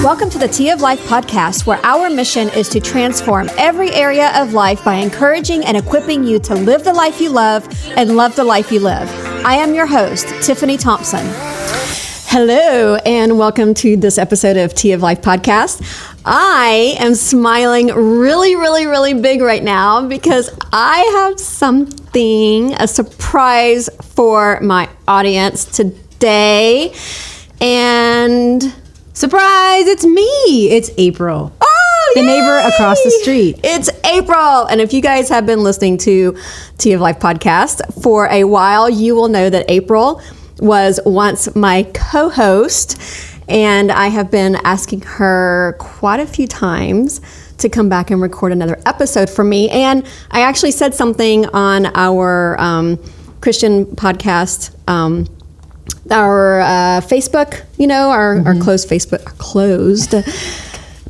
Welcome to the Tea of Life podcast, where our mission is to transform every area of life by encouraging and equipping you to live the life you love and love the life you live. I am your host, Tiffany Thompson. Hello, and welcome to this episode of Tea of Life podcast. I am smiling really big right now because I have a surprise for my audience today. And surprise, it's me. It's April. Oh, the neighbor across the street. It's April. And if you guys have been listening to Tea of Life podcast for a while, you will know that April was once my co-host, and I have been asking her quite a few times to come back and record another episode for me. And I actually said something on our Christian podcast, our Facebook, our closed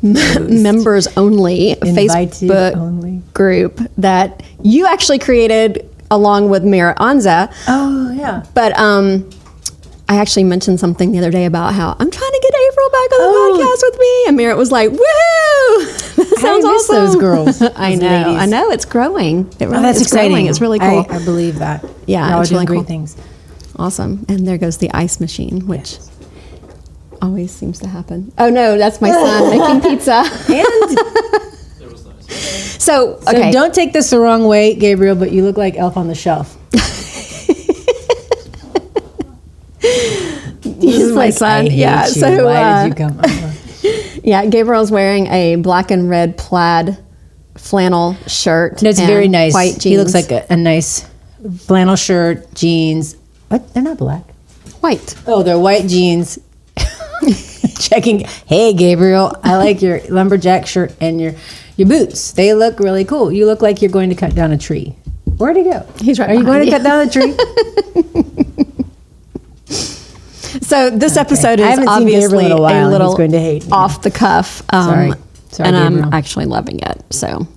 members only Facebook group that you actually created along with Mira Anza. Oh, yeah. But I actually mentioned something the other day about how I'm trying to get April back on the podcast with me. And Mira was like, woohoo! That sounds awesome. Those girls. I know. It's growing. That's exciting. Growing. It's really cool. I believe that. Yeah, it's really cool. Great things. Awesome. And there goes the ice machine, which always seems to happen. Oh, no, that's my son making pizza. So don't take this the wrong way, Gabriel, but you look like Elf on the Shelf. He's my son. Yeah. So why did you come over? Yeah, Gabriel's wearing a black and red plaid flannel shirt. No, it's very nice. White jeans. He looks like a nice flannel shirt, jeans. What? They're not black. White. Oh, they're white jeans. Checking. Hey, Gabriel, I like your lumberjack shirt and your boots. They look really cool. You look like you're going to cut down a tree. Where'd he go? He's right. Are you going to cut down a tree? So this episode is obviously a little off the cuff. Sorry, and Gabriel. I'm actually loving it. So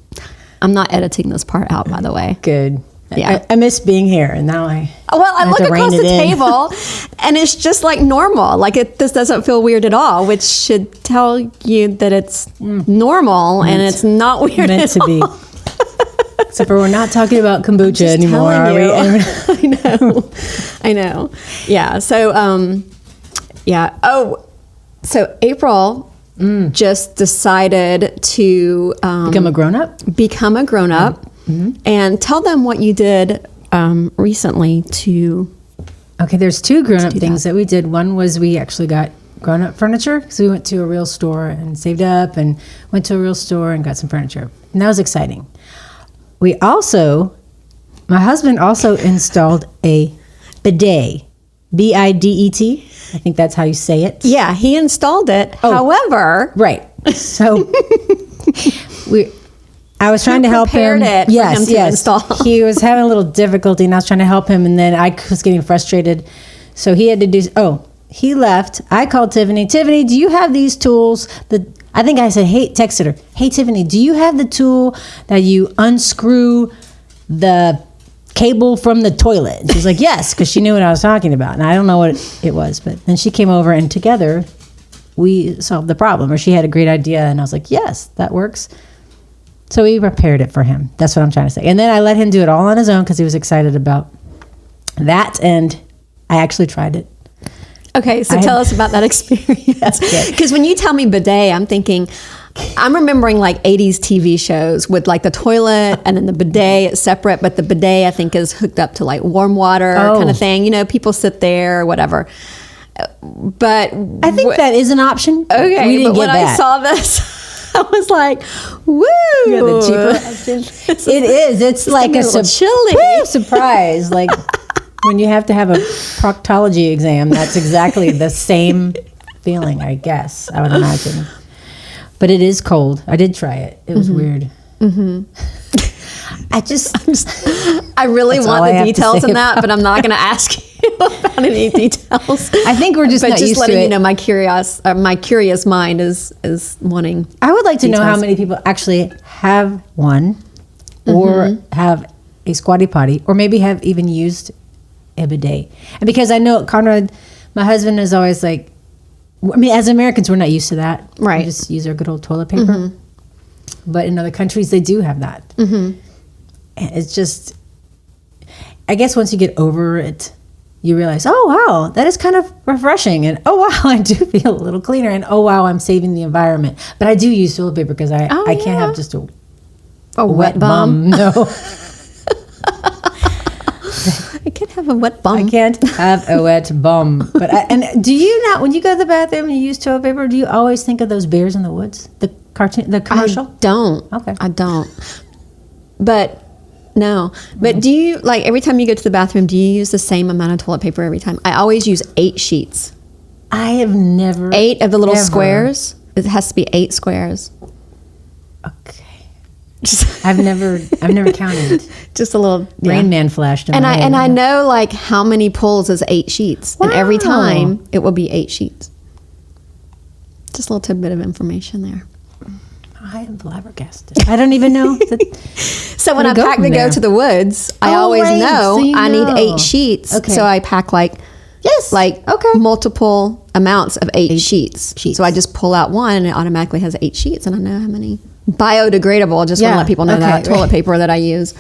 I'm not editing this part out, by the way. Good. Yeah, I miss being here, and now I look across the table, and it's just like normal. Like this doesn't feel weird at all, which should tell you that it's normal and it's not weird at all. Be. Except for we're not talking about kombucha anymore, are we? I know. Yeah. So, so April just decided to become a grown-up. Mm-hmm. And tell them what you did recently to... Okay, there's two grown-up things that we did. One was we actually got grown-up furniture. So we went to a real store and saved up and went to a real store and got some furniture. And that was exciting. My husband also installed a bidet. B-I-D-E-T. I think that's how you say it. Yeah, he installed it. Oh. However... Right. So... I was trying to help him. Yes. Install. He was having a little difficulty, and I was trying to help him, and then I was getting frustrated. So he had to do. He left. I called Tiffany. Tiffany, do you have these tools? I think I said, texted her. Hey, Tiffany, do you have the tool that you unscrew the cable from the toilet? And she's like, yes, because she knew what I was talking about, and I don't know what it was, but then she came over, and together we solved the problem. Or she had a great idea, and I was like, yes, that works. So we prepared it for him. That's what I'm trying to say. And then I let him do it all on his own because he was excited about that. And I actually tried it. Okay, so tell us about that experience. Because when you tell me bidet, I'm remembering like 80s TV shows with like the toilet and then the bidet is separate. But the bidet, I think, is hooked up to like warm water kind of thing. People sit there or whatever. But I think that is an option. Okay, we didn't get that. I saw this... I was like, woo! You got the cheaper option. It is. It's like a chilly surprise. Like when you have to have a proctology exam, that's exactly the same feeling, I guess, I would imagine. But it is cold. I did try it. It was weird. Mm-hmm. I really want the details in that, but I'm not going to ask you about any details. I think we're just not used to it. But just letting you know, my curious mind is wanting. I would like to know how many people actually have one, or have a squatty potty, or maybe have even used a bidet. And because I know Conrad, my husband, is always like, I mean, as Americans, we're not used to that. Right. We just use our good old toilet paper. But in other countries, they do have that. And it's just, I guess once you get over it, you realize, oh, wow, that is kind of refreshing. And, oh, wow, I do feel a little cleaner. And, oh, wow, I'm saving the environment. But I do use toilet paper because I can't have just a wet bum. No. I can't have a wet bum. I can't have a wet bum. But and do you not, when you go to the bathroom and you use toilet paper, do you always think of those bears in the woods? The commercial? I don't. Okay. I don't. But no. But do you, like, every time you go to the bathroom, do you use the same amount of toilet paper every time? I always use 8 sheets. I have never. 8 of the little squares. It has to be 8 squares. Okay. I've never counted. Just a little Rain Man flashed in and my head. I know, like, how many pulls is 8 sheets. Wow. And every time it will be 8 sheets. Just a little tidbit of information there. I am flabbergasted. I don't even know. So when I pack to go to the woods, I always know I need 8 sheets. Okay. So I pack multiple amounts of 8 sheets. So I just pull out one and it automatically has 8 sheets and I know how many. Biodegradable, just want to let people know that toilet paper that I use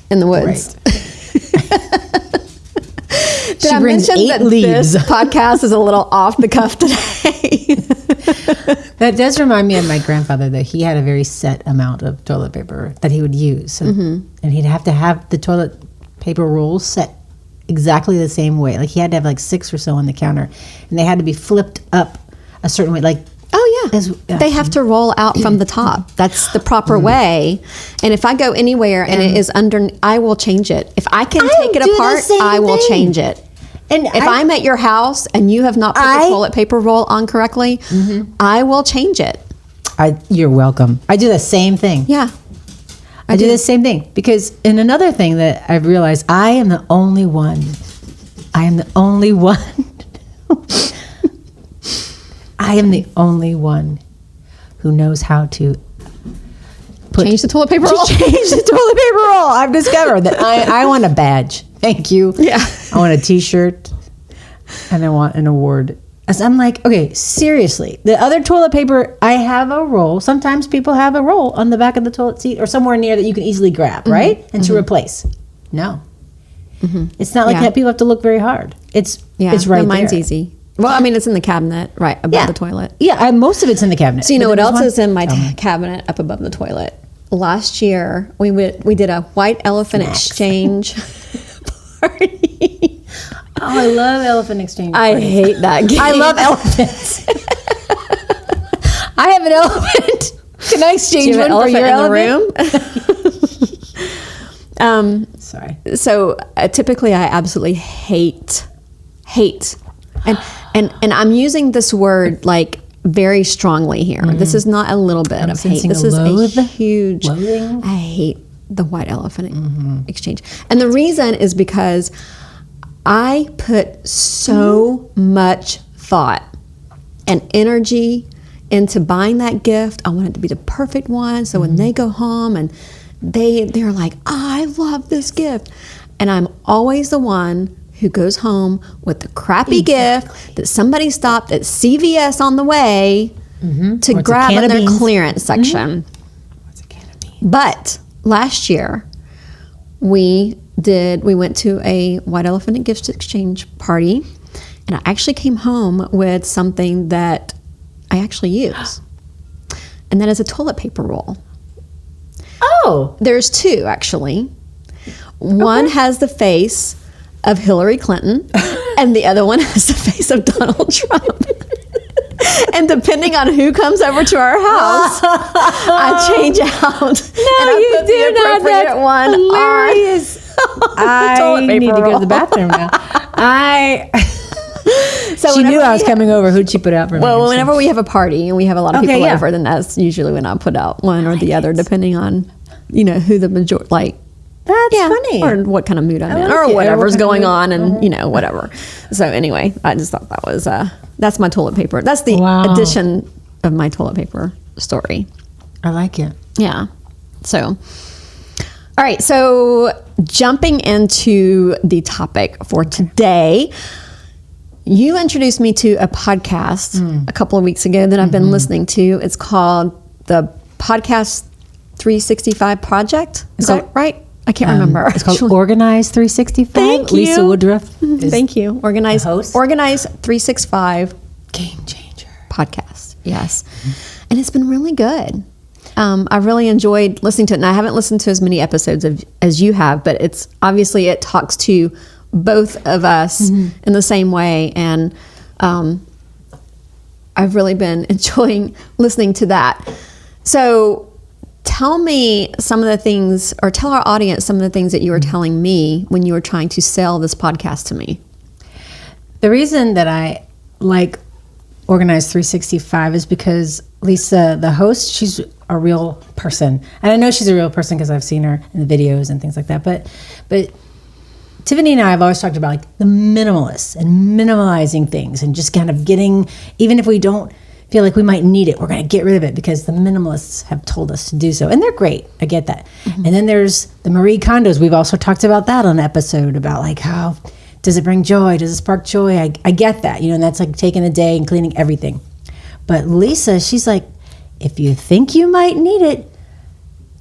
in the woods. Did I mention that this podcast is a little off the cuff today? That does remind me of my grandfather, that he had a very set amount of toilet paper that he would use. And he'd have to have the toilet paper rolls set exactly the same way. Like he had to have like 6 or so on the counter, and they had to be flipped up a certain way. Like, they have to roll out from the top. That's the proper way. And if I go anywhere and it is under, I will change it. If I can take it apart, I will change it. And if I'm at your house and you have not put the toilet paper roll on correctly, I will change it. You're welcome. I do the same thing. Yeah. I do the same thing. Because in another thing that I've realized, I am the only one. I am the only one who knows how to change the toilet paper roll. Change the toilet paper roll. I've discovered that I want a badge. Thank you. Yeah. I want a T-shirt, and I want an award. As I'm like, okay, seriously. The other toilet paper, I have a roll. Sometimes people have a roll on the back of the toilet seat or somewhere near that you can easily grab, right? And to replace. No. It's not like that. People have to look very hard. It's right mine's there. easy. Well, I mean, it's in the cabinet right above the toilet. Yeah, most of it's in the cabinet. So you know what else is in my cabinet up above the toilet? Last year, we did a white elephant exchange party. Oh, I love elephant exchange parties. I hate that game. I love elephants. I have an elephant. Can I exchange one for your elephant? In the room? Sorry. So typically I absolutely hate. And I'm using this word like very strongly here. This is not a little bit of hate. This is a huge loathing. I hate the white elephant exchange. And the reason is because I put so much thought and energy into buying that gift. I want it to be the perfect one. So when they go home and they're like, I love this gift. And I'm always the one who goes home with the crappy gift that somebody stopped at CVS on the way to grab in their clearance section. What's a can of beans? But last year, we went to a white elephant gift exchange party, and I actually came home with something that I actually use, and that is a toilet paper roll. Oh, there's 2 actually. One has the face of Hillary Clinton, and the other one has the face of Donald Trump. And depending on who comes over to our house, I change out. No, and I put the appropriate one hilarious. on. I need to go to the bathroom now. So she knew I was coming over. Who'd she put out for me? Well, whenever we have a party and we have a lot of people over, then that's usually when I put out one or the other, depending on, who the majority, like. That's funny. Or what kind of mood I'm in, or whatever's going on, and whatever. So anyway, I just thought that was that's my toilet paper. That's the addition of my toilet paper story. I like it. Yeah. So, all right. So jumping into the topic for today, You introduced me to a podcast a couple of weeks ago that I've been listening to. It's called the Podcast 365 Project. Is that right? I can't remember. It's called Organize 365. Thank you. Lisa Woodruff. Thank you. Organize 365 Game changer podcast. Yes. And it's been really good. I've really enjoyed listening to it. And I haven't listened to as many episodes as you have, but it's obviously it talks to both of us in the same way. And I've really been enjoying listening to that. So tell me some of the things, or tell our audience some of the things that you were telling me when you were trying to sell this podcast to me. The reason that I like Organize 365 is because Lisa, the host, she's a real person. And I know she's a real person because I've seen her in the videos and things like that. But Tiffany and I have always talked about like the minimalists and minimalizing things and just kind of getting, even if we don't feel like we might need it, we're going to get rid of it because the minimalists have told us to do so. And they're great. I get that. And then there's the Marie Kondos. We've also talked about that on an episode about like how does it bring joy? Does it spark joy? I get that, and that's like taking a day and cleaning everything. But Lisa, she's like, if you think you might need it,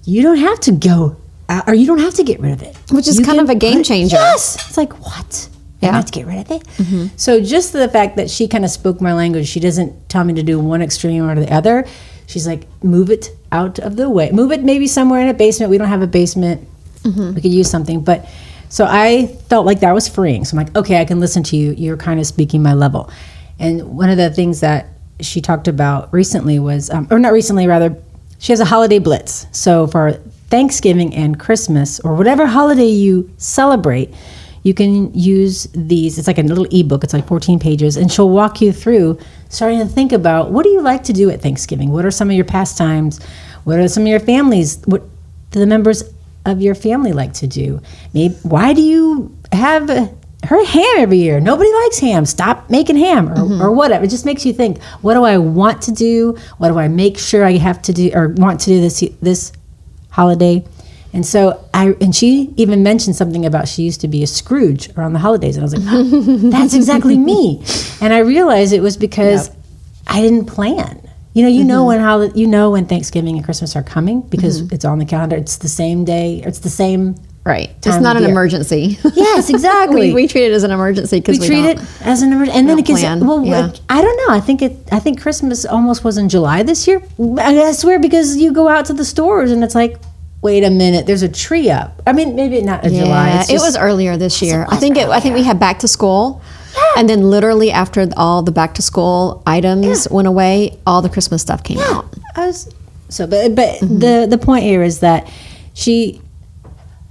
you don't have to go out, or you don't have to get rid of it. Which is kind of a game changer. Yes. It's like, what? I have to get rid of it? So just the fact that she kind of spoke my language, she doesn't tell me to do one extreme or the other. She's like, move it out of the way. Move it maybe somewhere in a basement. We don't have a basement. We could use something. But so I felt like that was freeing. So I'm like, okay, I can listen to you. You're kind of speaking my level. And one of the things that she talked about recently was, or not recently, rather, she has a holiday blitz. So for Thanksgiving and Christmas, or whatever holiday you celebrate, you can use these. It's like a little ebook. It's like 14 pages. And she'll walk you through starting to think about, what do you like to do at Thanksgiving? What are some of your pastimes? What are some of your families? What do the members of your family like to do? Maybe why do you have her ham every year? Nobody likes ham. Stop making ham, or whatever. It just makes you think, what do I want to do? What do I make sure I have to do or want to do this holiday? And so and she even mentioned something about she used to be a Scrooge around the holidays. And I was like, that's exactly me. And I realized it was because I didn't plan. You know when Thanksgiving and Christmas are coming because it's on the calendar. It's the same day. Or it's the same right. It's not an emergency. Yes, exactly. we treat it as an emergency because we treat it as an emergency, and then it gets plan. like, I don't know. I think Christmas almost was in July this year. I swear, because you go out to the stores and it's like, wait a minute, there's a tree up. I mean, maybe not in July. It's just, it was earlier this year. I think we had back to school. And then literally after all the back to school items went away, all the Christmas stuff came out. The point here is that she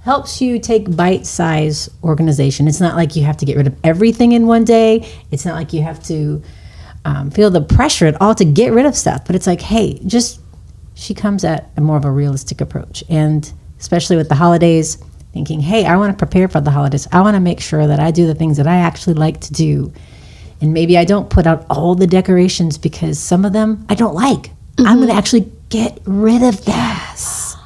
helps you take bite-size organization. It's not like you have to get rid of everything in one day. It's not like you have to feel the pressure at all to get rid of stuff. But it's like, hey, she comes at a more of a realistic approach. And especially with the holidays, thinking, hey, I want to prepare for the holidays. I want to make sure that I do the things that I actually like to do. And maybe I don't put out all the decorations because some of them I don't like. I'm going to actually get rid of them. Yes.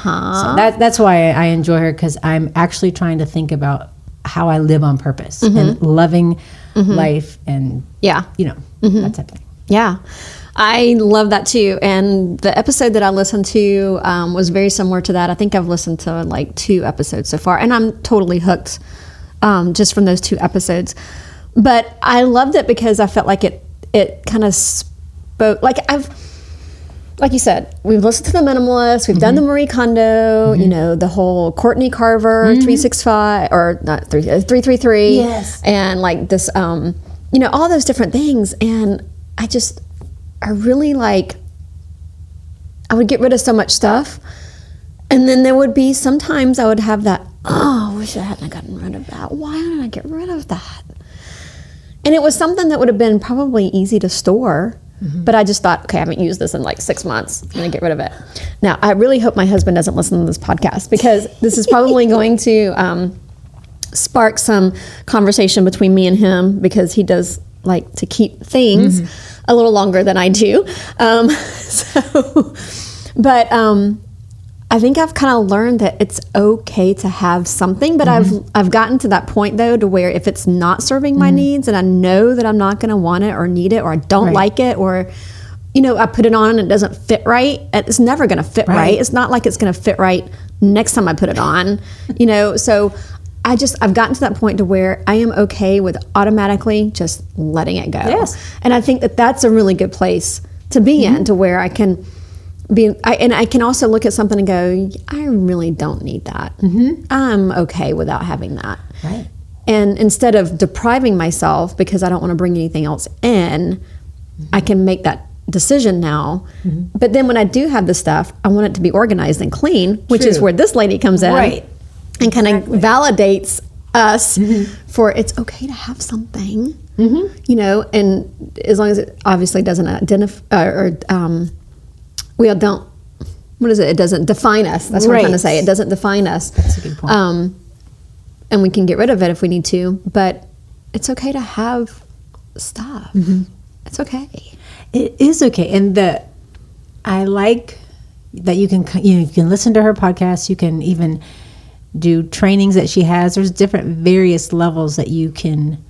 So that's why I enjoy her, because I'm actually trying to think about how I live on purpose and loving life and, that type of thing. Yeah. I love that too. And the episode that I listened to was very similar to that. I think I've listened to like 2 episodes so far, and I'm totally hooked just from those 2 episodes. But I loved it because I felt like it kind of spoke, like you said, we've listened to the Minimalist, we've done the Marie Kondo, the whole Courtney Carver 365 or not 333. Yes. And like this, all those different things. And I really I would get rid of so much stuff. And then there would be sometimes I would have that, I wish I hadn't gotten rid of that. Why didn't I get rid of that? And it was something that would have been probably easy to store. But I just thought, okay, I haven't used this in like 6 months. I'm going to get rid of it. Now, I really hope my husband doesn't listen to this podcast, because this is probably going to spark some conversation between me and him, because he does like to keep things a little longer than I do. But I I think I've kind of learned that it's okay to have something, but I've gotten to that point though to where if it's not serving my needs and I know that I'm not going to want it or need it or I don't like it or I put it on and it doesn't fit right, it's never going to fit right. It's not like it's going to fit right next time I put it on, so I've gotten to that point to where I am okay with automatically just letting it go. Yes. And I think that that's a really good place to be in, to where I can I can also look at something and go, I really don't need that. I'm okay without having that. Right. And instead of depriving myself because I don't want to bring anything else in, I can make that decision now. But then when I do have the stuff, I want it to be organized and clean, which is where this lady comes in. Right. And kind of validates us for it's okay to have something, and as long as it obviously doesn't identify it doesn't define us. That's what I'm trying to say. It doesn't define us. That's a good point. And we can get rid of it if we need to, but it's okay to have stuff. It's okay. It is okay. And I like that you can listen to her podcast. You can even do trainings that she has. There's different various levels that you can,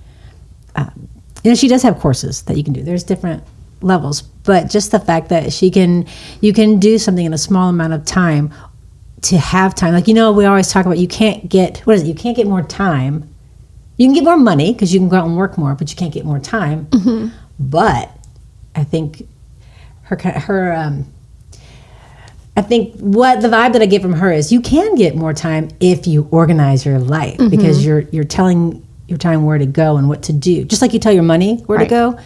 she does have courses that you can do. There's different levels, but just the fact that you can do something in a small amount of time to have time. Like, we always talk about you can't get more time. You can get more money because you can go out and work more, but you can't get more time. But I think I think what the vibe that I get from her is you can get more time if you organize your life, because you're telling your time where to go and what to do. Just like you tell your money where to go,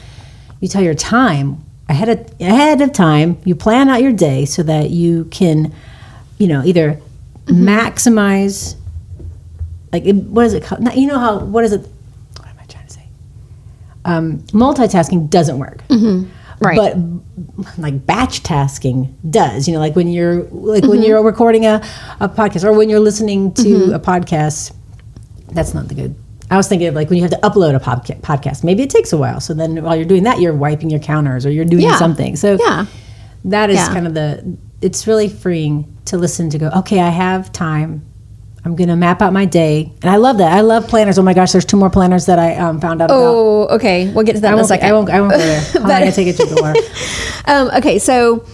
you tell your time ahead of time. You plan out your day so that you can, either maximize, what is it called? What is it? What am I trying to say? Multitasking doesn't work. Right. But like batch tasking does, like when you're when you're recording a podcast or when you're listening to a podcast, that's not the good. I was thinking of when you have to upload a podcast, maybe it takes a while. So then while you're doing that, you're wiping your counters or you're doing something. So that is kind of it's really freeing to listen to go, okay, I have time. I'm going to map out my day. And I love that. I love planners. Oh my gosh, there's 2 more planners that I found out about. Oh, okay. We'll get to that in a second. I won't go there. I'm going to take it to the water. Okay, so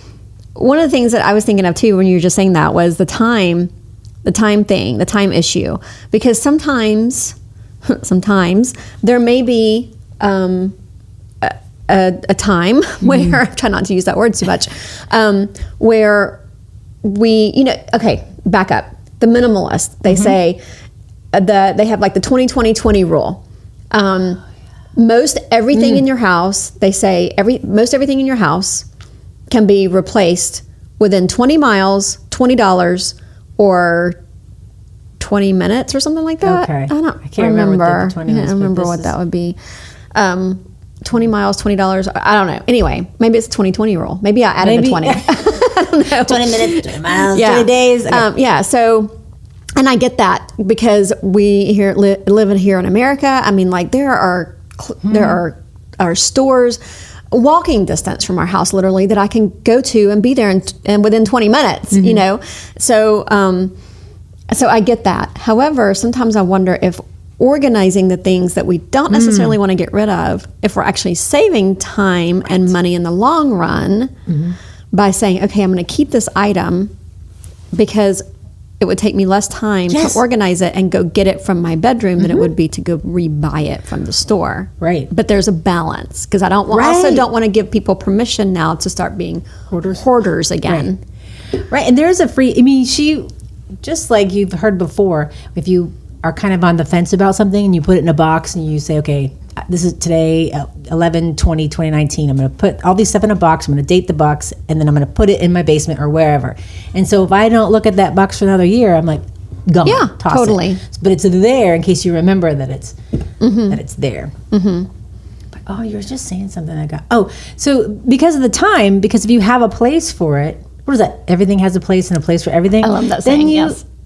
one of the things that I was thinking of too when you were just saying that was the time thing, the time issue. Because sometimes there may be a time where, I try not to use that word too much, where we, okay, back up. The minimalist, they say they have the 20-20-20 rule. Most everything in your house, they say most everything in your house can be replaced within 20 miles, $20, or 20 minutes or something like that. Okay. I can't remember. I can't remember what that would be. 20 miles, $20. I don't know. Anyway, maybe it's a 20-20 rule. Maybe I added the 20. I don't know. 20 minutes, 20 miles, 20 days. Okay. So, and I get that because we live here in America. I mean, there are stores walking distance from our house, literally, that I can go to and be there and within 20 minutes, So, so I get that. However, sometimes I wonder if organizing the things that we don't necessarily want to get rid of, if we're actually saving time and money in the long run by saying, okay, I'm going to keep this item because it would take me less time to organize it and go get it from my bedroom than it would be to go rebuy it from the store. Right. But there's a balance because I also don't want to give people permission now to start being hoarders again. Right. And there's she, just like you've heard before, if you are kind of on the fence about something and you put it in a box and you say, okay, this is today, 11/20/2019. I'm going to put all these stuff in a box. I'm going to date the box, and then I'm going to put it in my basement or wherever. And so if I don't look at that box for another year, I'm like, gone. Yeah, toss totally. It. But it's there in case you remember that it's there. But you were just saying something so because of the time, because if you have a place for it, what is that? Everything has a place and a place for everything. I love that saying.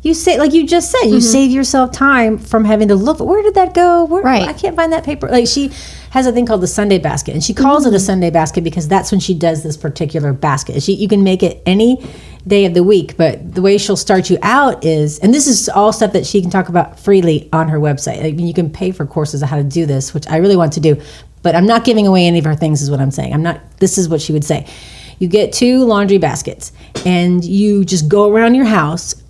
you say, like you just said, you save yourself time from having to look. Where did that go? Right. I can't find that paper. Like she has a thing called the Sunday basket, and she calls it a Sunday basket because that's when she does this particular basket. You can make it any day of the week, but the way she'll start you out is, and this is all stuff that she can talk about freely on her website. I mean, you can pay for courses on how to do this, which I really want to do, but I'm not giving away any of her things is what I'm saying. This is what she would say. You get 2 laundry baskets and you just go around your house,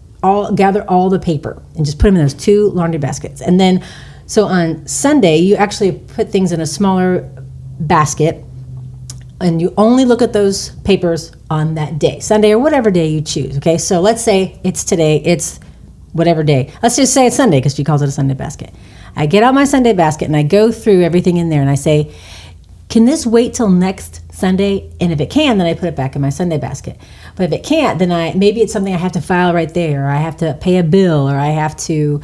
gather all the paper and just put them in those 2 laundry baskets. And then, so on Sunday, you actually put things in a smaller basket and you only look at those papers on that day, Sunday or whatever day you choose. Okay, so let's say it's today, it's whatever day. Let's just say it's Sunday because she calls it a Sunday basket. I get out my Sunday basket and I go through everything in there and I say, can this wait till next Sunday? And if it can, then I put it back in my Sunday basket. But if it can't, then maybe it's something I have to file right there, or I have to pay a bill, or I have to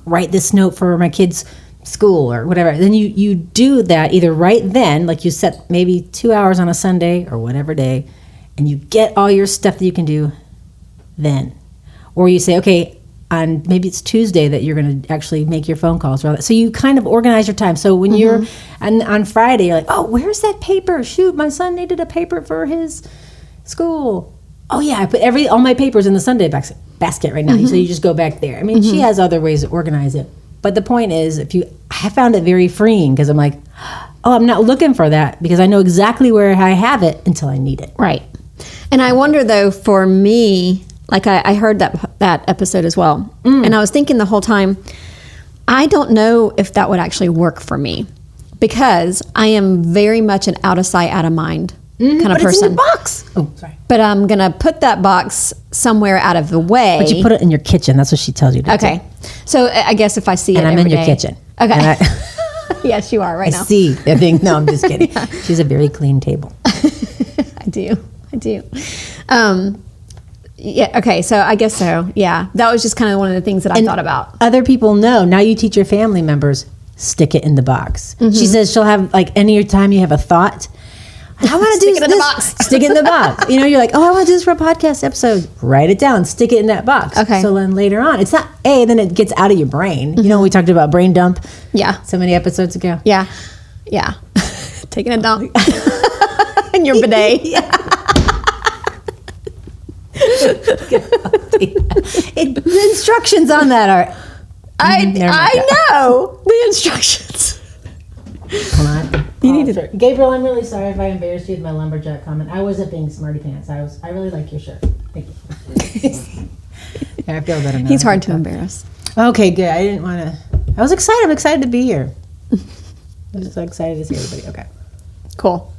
write this note for my kids' school or whatever. Then you do that either right then, like you set maybe 2 hours on a Sunday or whatever day, and you get all your stuff that you can do then. Or you say, okay, on maybe it's Tuesday that you're going to actually make your phone calls. So you kind of organize your time. So when you're on Friday, you're like, oh, where's that paper? Shoot, my son needed a paper for his school. Oh yeah, I put all my papers in the Sunday basket right now. So you just go back there. I mean, she has other ways to organize it. But the point is, I found it very freeing because I'm like, oh, I'm not looking for that because I know exactly where I have it until I need it. Right. And I wonder though, for me, like I heard that episode as well. And I was thinking the whole time, I don't know if that would actually work for me because I am very much an out of sight, out of mind kind of but person. It's in your box. Oh, sorry. But I'm going to put that box somewhere out of the way. But you put it in your kitchen. That's what she tells you to do. Okay. So I guess if I see it and I'm every in your day. kitchen. Okay. Yes, you are right now. I see. I think, no, I'm just kidding. She's a very clean table. I do. Yeah. Okay. So I guess so. Yeah. That was just kind of one of the things that I thought about. Other people know. Now you teach your family members, stick it in the box. She says she'll have, like, any time you have a thought, I want to do Stick it in the box. Stick it in the box. You know, you're like, oh, I want to do this for a podcast episode. Write it down. Stick it in that box. Okay. So then later on, it's not then it gets out of your brain. You know, we talked about brain dump. Yeah. So many episodes ago. Yeah. Taking a dump in your bidet. The instructions on that are. I know the instructions. Hold on. You need to. Gabriel, I'm really sorry if I embarrassed you with my lumberjack comment. I wasn't being smarty pants. I really like your shirt. Thank you. I feel better now. He's hard to embarrass. Okay, good. I didn't want to. I was excited. I'm excited to be here. I'm just so excited to see everybody. Okay. Cool.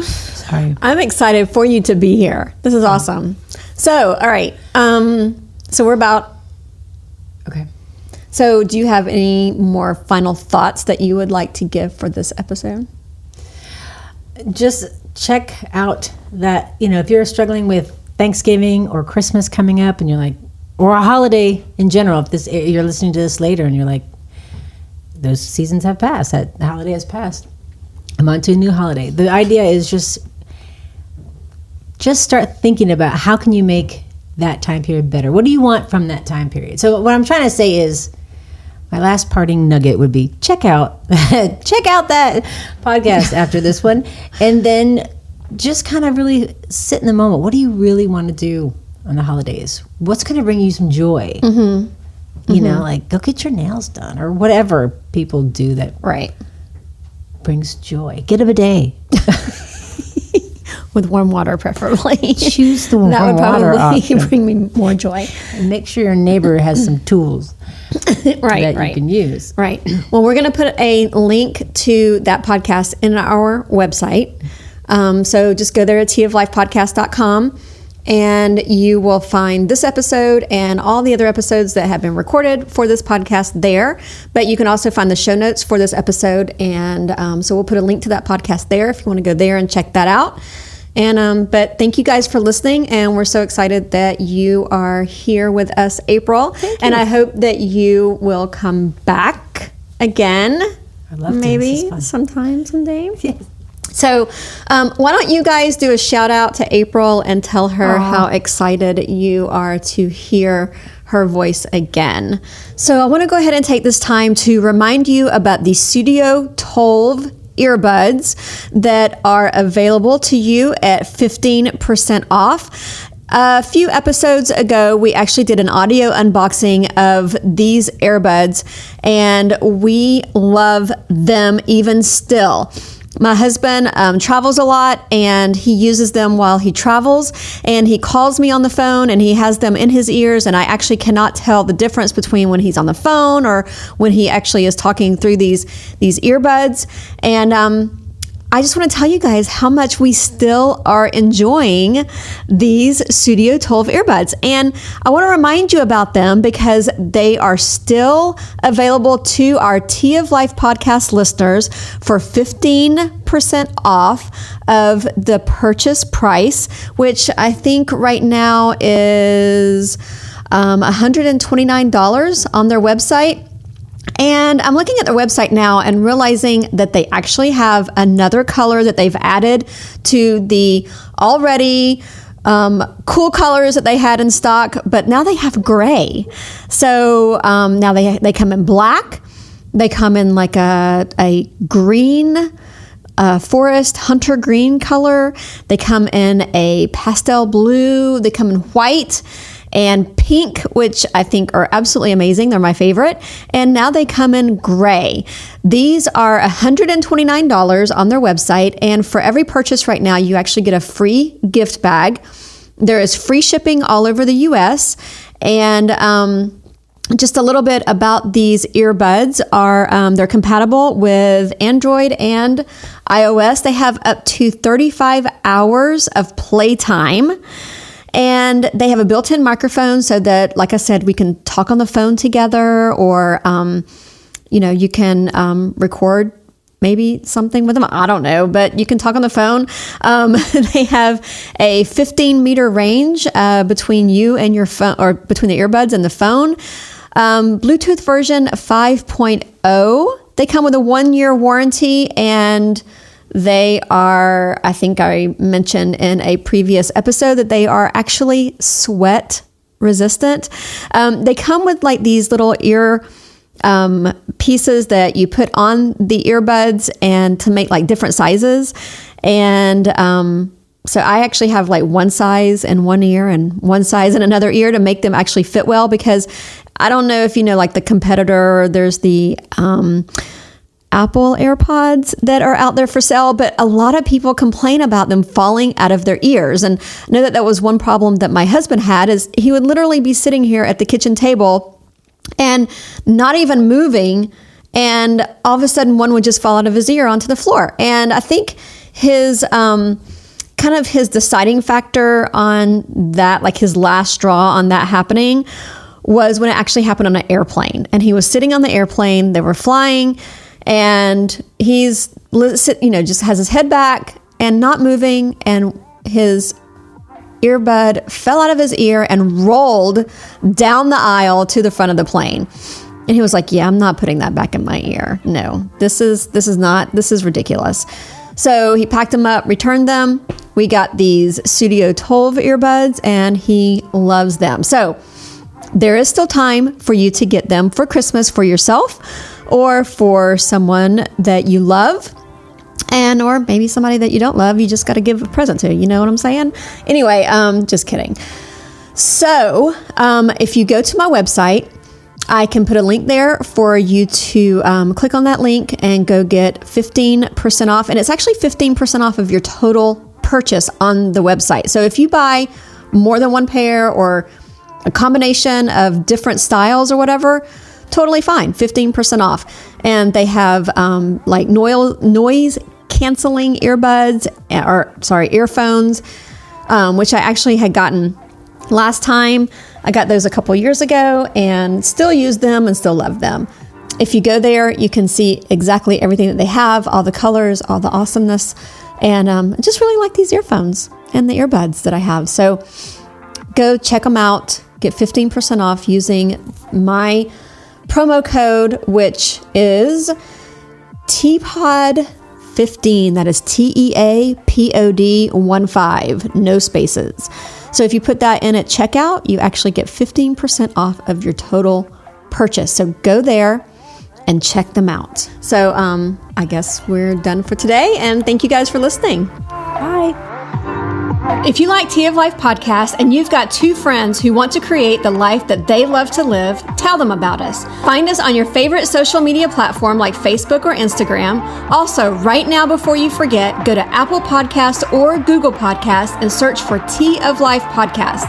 Sorry. I'm excited for you to be here. This is awesome. So, all right. So we're about. Okay. So, do you have any more final thoughts that you would like to give for this episode? Just check out that, if you're struggling with Thanksgiving or Christmas coming up and you're like, or a holiday in general, if you're listening to this later and you're like, those seasons have passed, that holiday has passed, I'm on to a new holiday. The idea is just start thinking about how can you make that time period better? What do you want from that time period? So what I'm trying to say is, my last parting nugget would be check out that podcast after this one, and then just kind of really sit in the moment. What do you really want to do on the holidays? What's going to bring you some joy? You know, like go get your nails done or whatever people do that brings joy. Get a bidet. With warm water, preferably. Choose the warm water That would option. probably bring me more joy. And make sure your neighbor has some tools that you can use. Right. Well, we're going to put a link to that podcast in our website. So just go there at teaoflifepodcast.com and you will find this episode and all the other episodes that have been recorded for this podcast there. But you can also find the show notes for this episode. And so we'll put a link to that podcast there if you want to go there and check that out. And but thank you guys for listening, and we're so excited that you are here with us, April. Thank you. And I hope that you will come back again. I'd love to. Maybe This is fun. sometime, someday. Yes. So why don't you guys do a shout out to April and tell her how excited you are to hear her voice again. So I want to go ahead and take this time to remind you about the Studio 12 earbuds that are available to you at 15% off. A few episodes ago, we actually did an audio unboxing of these earbuds, and we love them even still. My husband travels a lot, and he uses them while he travels, and he calls me on the phone and he has them in his ears, and I actually cannot tell the difference between when he's on the phone or when he actually is talking through these earbuds. And I just want to tell you guys how much we still are enjoying these Studio 12 earbuds. And I want to remind you about them because they are still available to our Tea of Life podcast listeners for 15% off of the purchase price, which I think right now is $129 on their website. And I'm looking at their website now and realizing that they actually have another color that they've added to the already cool colors that they had in stock, but now they have gray. So now they come in black. They come in like a green, forest hunter green color. They come in a pastel blue. They come in white and pink, which I think are absolutely amazing. They're my favorite. And now they come in gray. These are $129 on their website. And for every purchase right now, you actually get a free gift bag. There is free shipping all over the US. And just a little bit about these earbuds are they're compatible with Android and iOS. They have up to 35 hours of playtime. And they have a built-in microphone so that, like I said, we can talk on the phone together, or, you can record maybe something with them. I don't know, but you can talk on the phone. They have a 15-meter range between you and your phone, or between the earbuds and the phone. Bluetooth version 5.0. They come with a 1-year warranty, and they are, I think I mentioned in a previous episode that they are actually sweat resistant. They come with like these little ear pieces that you put on the earbuds and to make like different sizes. And so I actually have like one size in one ear and one size in another ear to make them actually fit well, because I don't know if you know, like the competitor, there's the Apple AirPods that are out there for sale, but a lot of people complain about them falling out of their ears. And I know that was one problem that my husband had, is he would literally be sitting here at the kitchen table and not even moving, and all of a sudden one would just fall out of his ear onto the floor. And I think his kind of his deciding factor on that, like his last straw on that happening, was when it actually happened on an airplane. And he was sitting on the airplane, they were flying, and he's, just has his head back and not moving, and his earbud fell out of his ear and rolled down the aisle to the front of the plane. And he was like, yeah, I'm not putting that back in my ear. No, this is ridiculous. So he packed them up, returned them. We got these Studio 12 earbuds, and he loves them. So there is still time for you to get them for Christmas for yourself, or for someone that you love, or maybe somebody that you don't love, you just got to give a present to. You know what I'm saying? Anyway, just kidding. So if you go to my website, I can put a link there for you to click on that link and go get 15% off. And it's actually 15% off of your total purchase on the website. So if you buy more than one pair or a combination of different styles or whatever, totally fine, 15% off. And they have like noise canceling earbuds, earphones, which I actually had gotten last time. I got those a couple years ago and still use them and still love them. If you go there, you can see exactly everything that they have, all the colors, all the awesomeness. And I just really like these earphones and the earbuds that I have. So go check them out, get 15% off using my promo code, which is TPOD TEAPOD15. That is TEAPOD15, no spaces. So if you put that in at checkout, you actually get 15% off of your total purchase. So go there and check them out. So I guess we're done for today, and thank you guys for listening. Bye. If you like Tea of Life podcast and you've got two friends who want to create the life that they love to live, tell them about us. Find us on your favorite social media platform like Facebook or Instagram. Also, right now before you forget, go to Apple Podcasts or Google Podcasts and search for Tea of Life podcast.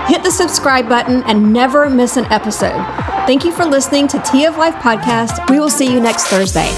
Hit the subscribe button and never miss an episode. Thank you for listening to Tea of Life podcast. We will see you next Thursday.